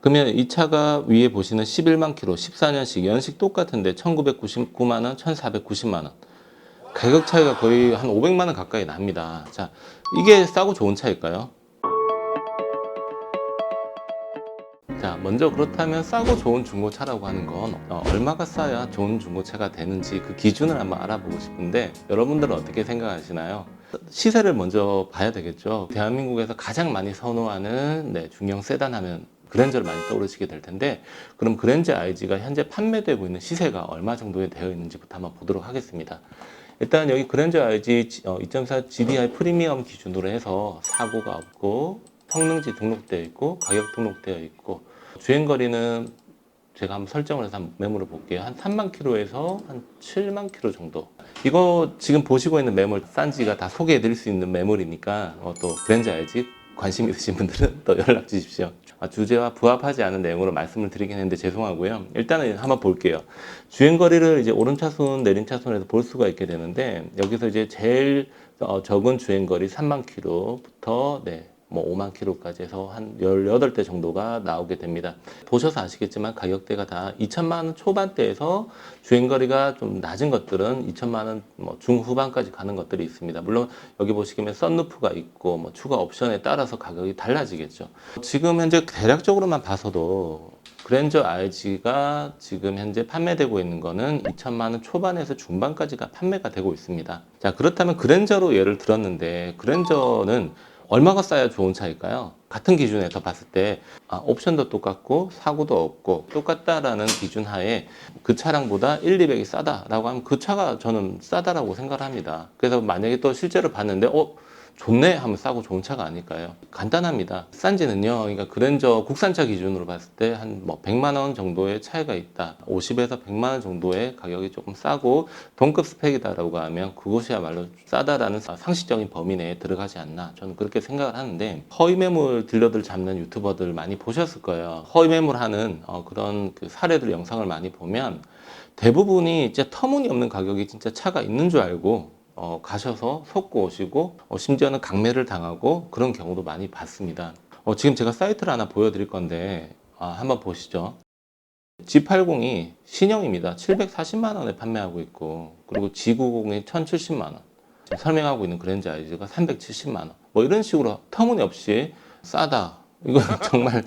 그러면 이 차가 위에 보시는 11만 킬로, 14년식, 연식 똑같은데 1999만 원, 1490만 원. 가격 차이가 거의 한 500만 원 가까이 납니다. 자, 이게 싸고 좋은 차일까요? 자, 먼저 그렇다면 싸고 좋은 중고차라고 하는 건 얼마가 싸야 좋은 중고차가 되는지 그 기준을 한번 알아보고 싶은데 여러분들은 어떻게 생각하시나요? 시세를 먼저 봐야 되겠죠. 대한민국에서 가장 많이 선호하는 중형 세단 하면 그랜저를 많이 떠오르시게 될 텐데, 그럼 그랜저 IG가 현재 판매되고 있는 시세가 얼마 정도에 되어 있는지부터 한번 보도록 하겠습니다. 일단 여기 그랜저 IG 2.4 GDI 프리미엄 기준으로 해서 사고가 없고 성능지 등록되어 있고 가격 등록되어 있고 주행거리는 제가 한번 설정을 해서 한번 매물을 볼게요. 한 3만 킬로에서 한 7만 킬로 정도. 이거 지금 보시고 있는 매물 싼지가 다 소개해 드릴 수 있는 매물이니까 또 그랜저 IG 관심 있으신 분들은 또 연락 주십시오. 주제와 부합하지 않은 내용으로 말씀을 드리긴 했는데 죄송하고요. 일단은 한번 볼게요. 주행거리를 이제 오른차순, 내린차순에서 볼 수가 있게 되는데, 여기서 이제 제일 적은 주행거리 3만 킬로부터 뭐 5만 킬로까지 해서 한 18대 정도가 나오게 됩니다. 보셔서 아시겠지만 가격대가 다 2천만 원 초반대에서 주행거리가 좀 낮은 것들은 2천만 원 뭐 중후반까지 가는 것들이 있습니다. 물론 여기 보시면 썬루프가 있고 뭐 추가 옵션에 따라서 가격이 달라지겠죠. 지금 현재 대략적으로만 봐서도 그랜저 IG가 지금 현재 판매되고 있는 거는 2천만 원 초반에서 중반까지가 판매가 되고 있습니다. 자, 그렇다면 그랜저로 예를 들었는데 그랜저는 얼마가 싸야 좋은 차일까요? 같은 기준에서 봤을 때 옵션도 똑같고 사고도 없고 똑같다라는 기준 하에 그 차량보다 1, 200이 싸다라고 하면 그 차가 저는 싸다라고 생각을 합니다. 그래서 만약에 또 실제로 봤는데 좋네 하면 싸고 좋은 차가 아닐까요? 간단합니다. 싼지는요, 그러니까 그랜저 국산차 기준으로 봤을 때 한 뭐 100만 원 정도의 차이가 있다. 50에서 100만 원 정도의 가격이 조금 싸고 동급 스펙이다라고 하면 그것이야말로 싸다라는 상식적인 범위 내에 들어가지 않나, 저는 그렇게 생각을 하는데, 허위 매물 딜러들 잡는 유튜버들 많이 보셨을 거예요. 허위 매물하는 그런 그 사례들 영상을 많이 보면 대부분이 진짜 터무니없는 가격이 진짜 차가 있는 줄 알고 가셔서 속고 오시고 심지어는 강매를 당하고 그런 경우도 많이 봤습니다. 지금 제가 사이트를 하나 보여드릴 건데 한번 보시죠. G80이 신형입니다. 740만 원에 판매하고 있고, 그리고 G90이 1070만 원. 지금 설명하고 있는 그랜저 IG가 370만 원. 뭐 이런 식으로 터무니없이 싸다. 이건 정말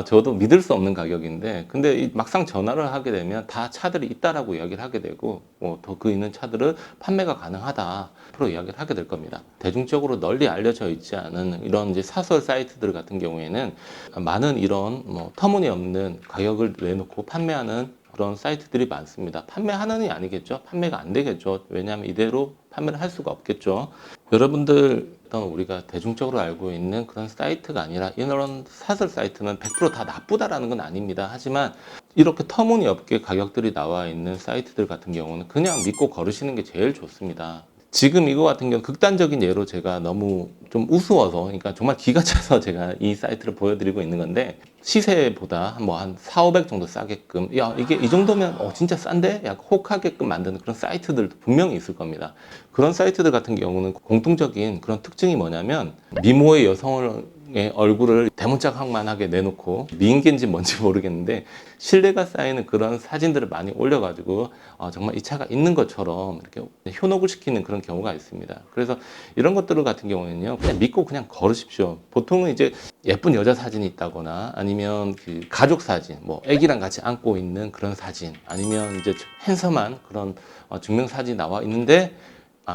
저도 믿을 수 없는 가격인데, 근데 막상 전화를 하게 되면 다 차들이 있다라고 이야기를 하게 되고, 더 그 있는 차들은 판매가 가능하다 프로 이야기를 하게 될 겁니다. 대중적으로 널리 알려져 있지 않은 이런 이제 사설 사이트들 같은 경우에는 많은 이런 터무니없는 가격을 내놓고 판매하는 그런 사이트들이 많습니다. 판매하는이 아니겠죠. 판매가 안 되겠죠. 왜냐하면 이대로 판매를 할 수가 없겠죠. 여러분들 우리가 대중적으로 알고 있는 그런 사이트가 아니라, 이런 사설 사이트는 100% 다 나쁘다라는 건 아닙니다. 하지만 이렇게 터무니없게 가격들이 나와 있는 사이트들 같은 경우는 그냥 믿고 걸으시는 게 제일 좋습니다. 지금 이거 같은 경우 극단적인 예로 제가 너무 좀 우스워서, 그러니까 정말 기가 차서 제가 이 사이트를 보여드리고 있는 건데, 시세보다 뭐 한 4, 500 정도 싸게끔, 야 이게 이 정도면 진짜 싼데? 약간 혹하게끔 만드는 그런 사이트들도 분명히 있을 겁니다. 그런 사이트들 같은 경우는 공통적인 그런 특징이 뭐냐면, 미모의 여성을 얼굴을 대문짝하게 내놓고, 미인계인지 뭔지 모르겠는데 신뢰가 쌓이는 그런 사진들을 많이 올려가지고 정말 이 차가 있는 것처럼 이렇게 현혹을 시키는 그런 경우가 있습니다. 그래서 이런 것들 같은 경우에는요, 그냥 믿고 그냥 걸으십시오. 보통은 이제 예쁜 여자 사진이 있다거나, 아니면 그 가족 사진, 뭐 애기랑 같이 안고 있는 그런 사진, 아니면 이제 핸섬한 그런 증명 사진이 나와 있는데,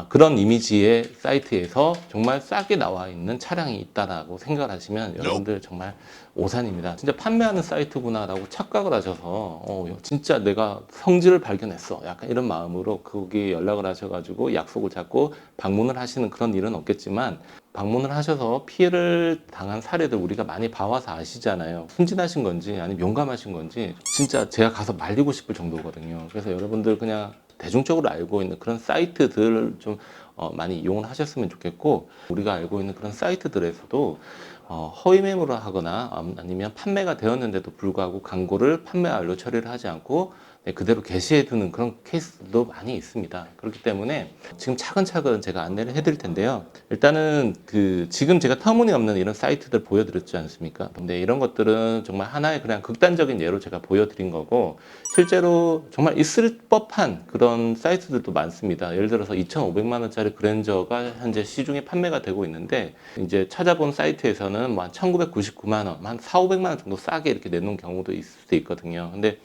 그런 이미지의 사이트에서 정말 싸게 나와 있는 차량이 있다라고 생각을 하시면 여러분들 정말 오산입니다. 진짜 판매하는 사이트구나라고 착각을 하셔서 진짜 내가 성질을 발견했어, 약간 이런 마음으로 거기에 연락을 하셔가지고 약속을 잡고 방문을 하시는 그런 일은 없겠지만, 방문을 하셔서 피해를 당한 사례들 우리가 많이 봐와서 아시잖아요. 순진하신 건지 아니면 용감하신 건지 진짜 제가 가서 말리고 싶을 정도거든요. 그래서 여러분들 그냥 대중적으로 알고 있는 그런 사이트들을 좀 많이 이용을 하셨으면 좋겠고, 우리가 알고 있는 그런 사이트들에서도 허위 매물을 하거나 아니면 판매가 되었는데도 불구하고 광고를 판매 완료 처리를 하지 않고 그대로 게시해 두는 그런 케이스도 많이 있습니다. 그렇기 때문에 지금 차근차근 제가 안내를 해드릴 텐데요. 일단은 지금 제가 터무니없는 이런 사이트들 보여드렸지 않습니까? 근데 이런 것들은 정말 하나의 그냥 극단적인 예로 제가 보여드린 거고, 실제로 정말 있을 법한 그런 사이트들도 많습니다. 예를 들어서 2,500만 원짜리 그랜저가 현재 시중에 판매가 되고 있는데, 이제 찾아본 사이트에서는 뭐 한 1,999만 원, 한 4,500만 원 정도 싸게 이렇게 내놓은 경우도 있을 수 있거든요. 근데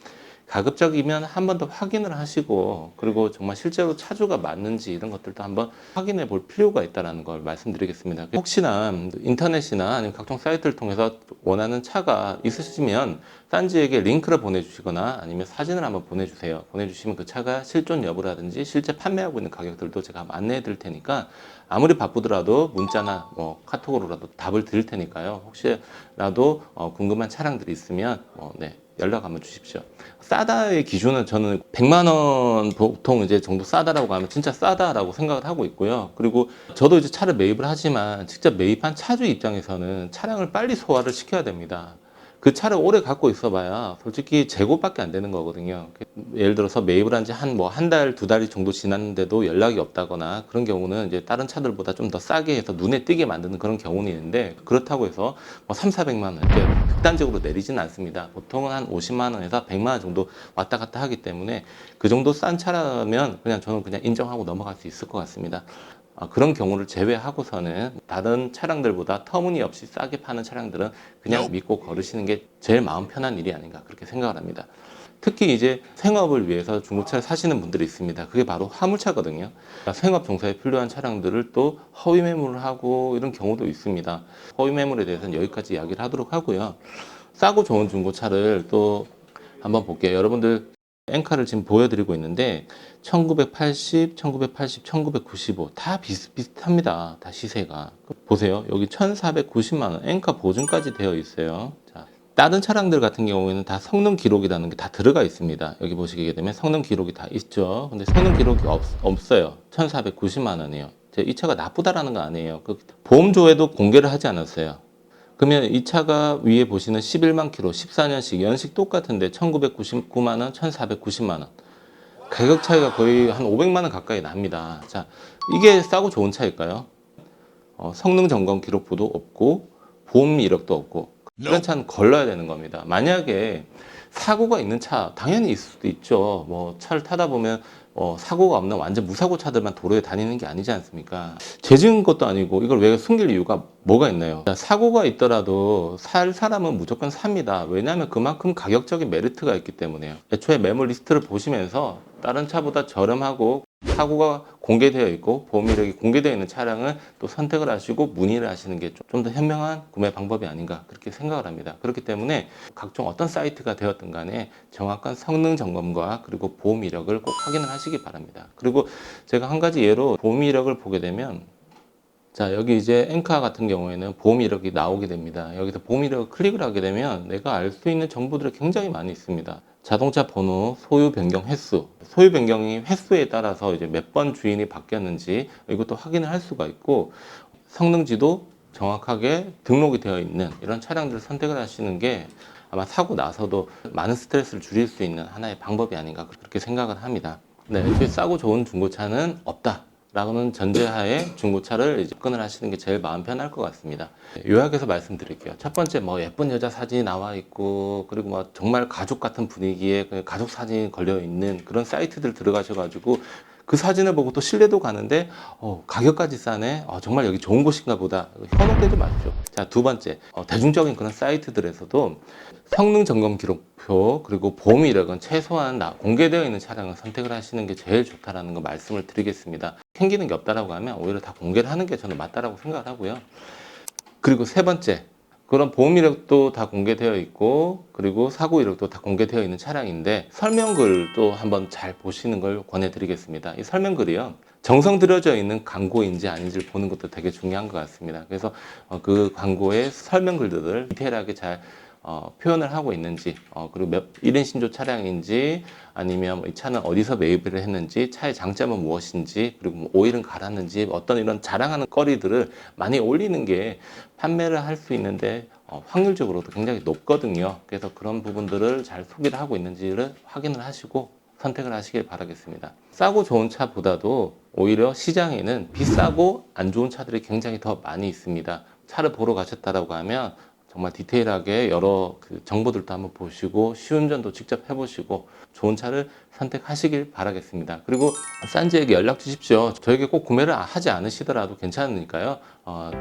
가급적이면 한 번 더 확인을 하시고, 그리고 정말 실제로 차주가 맞는지 이런 것들도 한번 확인해 볼 필요가 있다는 걸 말씀드리겠습니다. 혹시나 인터넷이나 아니면 각종 사이트를 통해서 원하는 차가 있으시면 딴지에게 링크를 보내주시거나 아니면 사진을 한번 보내주세요. 보내주시면 그 차가 실존 여부라든지 실제 판매하고 있는 가격들도 제가 안내해 드릴 테니까, 아무리 바쁘더라도 문자나 뭐 카톡으로라도 답을 드릴 테니까요. 혹시라도 궁금한 차량들이 있으면 연락 한번 주십시오. 싸다의 기준은 저는 100만 원 보통 이제 정도 싸다라고 하면 진짜 싸다라고 생각을 하고 있고요. 그리고 저도 이제 차를 매입을 하지만 직접 매입한 차주 입장에서는 차량을 빨리 소화를 시켜야 됩니다. 그 차를 오래 갖고 있어봐야 솔직히 재고밖에 안 되는 거거든요. 예를 들어서 매입을 한 지 한 달, 두 달이 정도 지났는데도 연락이 없다거나 그런 경우는 이제 다른 차들보다 좀 더 싸게 해서 눈에 띄게 만드는 그런 경우는 있는데, 그렇다고 해서 뭐 3, 400만 원 이렇게 극단적으로 내리지는 않습니다. 보통은 한 50만 원에서 100만 원 정도 왔다 갔다 하기 때문에 그 정도 싼 차라면 저는 그냥 인정하고 넘어갈 수 있을 것 같습니다. 그런 경우를 제외하고서는 다른 차량들보다 터무니없이 싸게 파는 차량들은 그냥 믿고 거르시는 게 제일 마음 편한 일이 아닌가 그렇게 생각을 합니다. 특히 이제 생업을 위해서 중고차를 사시는 분들이 있습니다. 그게 바로 화물차거든요. 생업 종사에 필요한 차량들을 또 허위 매물을 하고 이런 경우도 있습니다. 허위 매물에 대해서는 여기까지 이야기를 하도록 하고요. 싸고 좋은 중고차를 또 한번 볼게요. 여러분들 엔카를 지금 보여드리고 있는데 1980, 1980, 1995 다 비슷비슷합니다. 다 시세가. 보세요. 여기 1490만 원 엔카 보증까지 되어 있어요. 자, 다른 차량들 같은 경우에는 다 성능 기록이라는 게 다 들어가 있습니다. 여기 보시게 되면 성능 기록이 다 있죠. 근데 성능 기록이 없어요. 1490만 원이에요. 이 차가 나쁘다라는 거 아니에요. 보험조회도 공개를 하지 않았어요. 그러면 이 차가 위에 보시는 11만 킬로, 14년식, 연식 똑같은데 1999만 원, 1490만 원. 가격 차이가 거의 한 500만 원 가까이 납니다. 자, 이게 싸고 좋은 차일까요? 성능 점검 기록부도 없고 보험 이력도 없고 그런 차는 걸러야 되는 겁니다. 만약에 사고가 있는 차 당연히 있을 수도 있죠. 뭐 차를 타다 보면 사고가 없는 완전 무사고 차들만 도로에 다니는 게 아니지 않습니까? 죄지은 것도 아니고 이걸 왜 숨길 이유가 뭐가 있나요? 사고가 있더라도 살 사람은 무조건 삽니다. 왜냐하면 그만큼 가격적인 메리트가 있기 때문에요. 애초에 매물 리스트를 보시면서 다른 차보다 저렴하고 사고가 공개되어 있고 보험 이력이 공개되어 있는 차량을 또 선택을 하시고 문의를 하시는 게 좀 더 현명한 구매 방법이 아닌가 그렇게 생각을 합니다. 그렇기 때문에 각종 어떤 사이트가 되었든 간에 정확한 성능 점검과 그리고 보험 이력을 꼭 확인을 하시기 바랍니다. 그리고 제가 한 가지 예로 보험 이력을 보게 되면, 자, 여기 이제 엔카 같은 경우에는 보험 이력이 나오게 됩니다. 여기서 보험 이력을 클릭을 하게 되면 내가 알 수 있는 정보들이 굉장히 많이 있습니다. 자동차 번호, 소유 변경 횟수, 소유 변경이 횟수에 따라서 이제 몇 번 주인이 바뀌었는지 이것도 확인을 할 수가 있고, 성능지도 정확하게 등록이 되어 있는 이런 차량들을 선택을 하시는 게 아마 사고 나서도 많은 스트레스를 줄일 수 있는 하나의 방법이 아닌가 그렇게 생각을 합니다. 네, 애초에 싸고 좋은 중고차는 없다 라는 전제하에 중고차를 접근을 하시는 게 제일 마음 편할 것 같습니다. 요약해서 말씀드릴게요. 첫 번째, 예쁜 여자 사진이 나와 있고, 그리고 정말 가족 같은 분위기에 가족 사진이 걸려 있는 그런 사이트들 들어가셔가지고 그 사진을 보고 또 신뢰도 가는데 가격까지 싸네, 정말 여기 좋은 곳인가 보다, 현혹되지 마십시오. 자, 두 번째, 대중적인 그런 사이트들에서도 성능 점검 기록표 그리고 보험 이력은 최소한 공개되어 있는 차량을 선택을 하시는 게 제일 좋다라는 거 말씀을 드리겠습니다. 챙기는 게 없다라고 하면 오히려 다 공개를 하는 게 저는 맞다라고 생각을 하고요. 그리고 세 번째, 그런 보험 이력도 다 공개되어 있고 그리고 사고 이력도 다 공개되어 있는 차량인데 설명글도 한번 잘 보시는 걸 권해드리겠습니다. 이 설명글이요, 정성 들여져 있는 광고인지 아닌지를 보는 것도 되게 중요한 것 같습니다. 그래서 그 광고의 설명글들을 디테일하게 잘 표현을 하고 있는지, 그리고 1인 신조 차량인지, 아니면 이 차는 어디서 매입을 했는지, 차의 장점은 무엇인지, 그리고 뭐 오일은 갈았는지, 어떤 이런 자랑하는 거리들을 많이 올리는 게 판매를 할 수 있는데 확률적으로도 굉장히 높거든요. 그래서 그런 부분들을 잘 소개를 하고 있는지를 확인을 하시고 선택을 하시길 바라겠습니다. 싸고 좋은 차보다도 오히려 시장에는 비싸고 안 좋은 차들이 굉장히 더 많이 있습니다. 차를 보러 가셨다라고 하면 정말 디테일하게 여러 정보들도 한번 보시고 시운전도 직접 해보시고 좋은 차를 선택하시길 바라겠습니다. 그리고 싼지에게 연락 주십시오. 저에게 꼭 구매를 하지 않으시더라도 괜찮으니까요.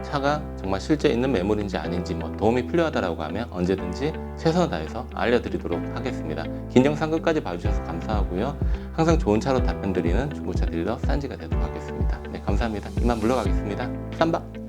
차가 정말 실제 있는 매물인지 아닌지 뭐 도움이 필요하다라고 하면 언제든지 최선을 다해서 알려드리도록 하겠습니다. 긴 영상 끝까지 봐주셔서 감사하고요. 항상 좋은 차로 답변 드리는 중고차 딜러 싼지가 되도록 하겠습니다. 네, 감사합니다. 이만 물러가겠습니다. 쌈박!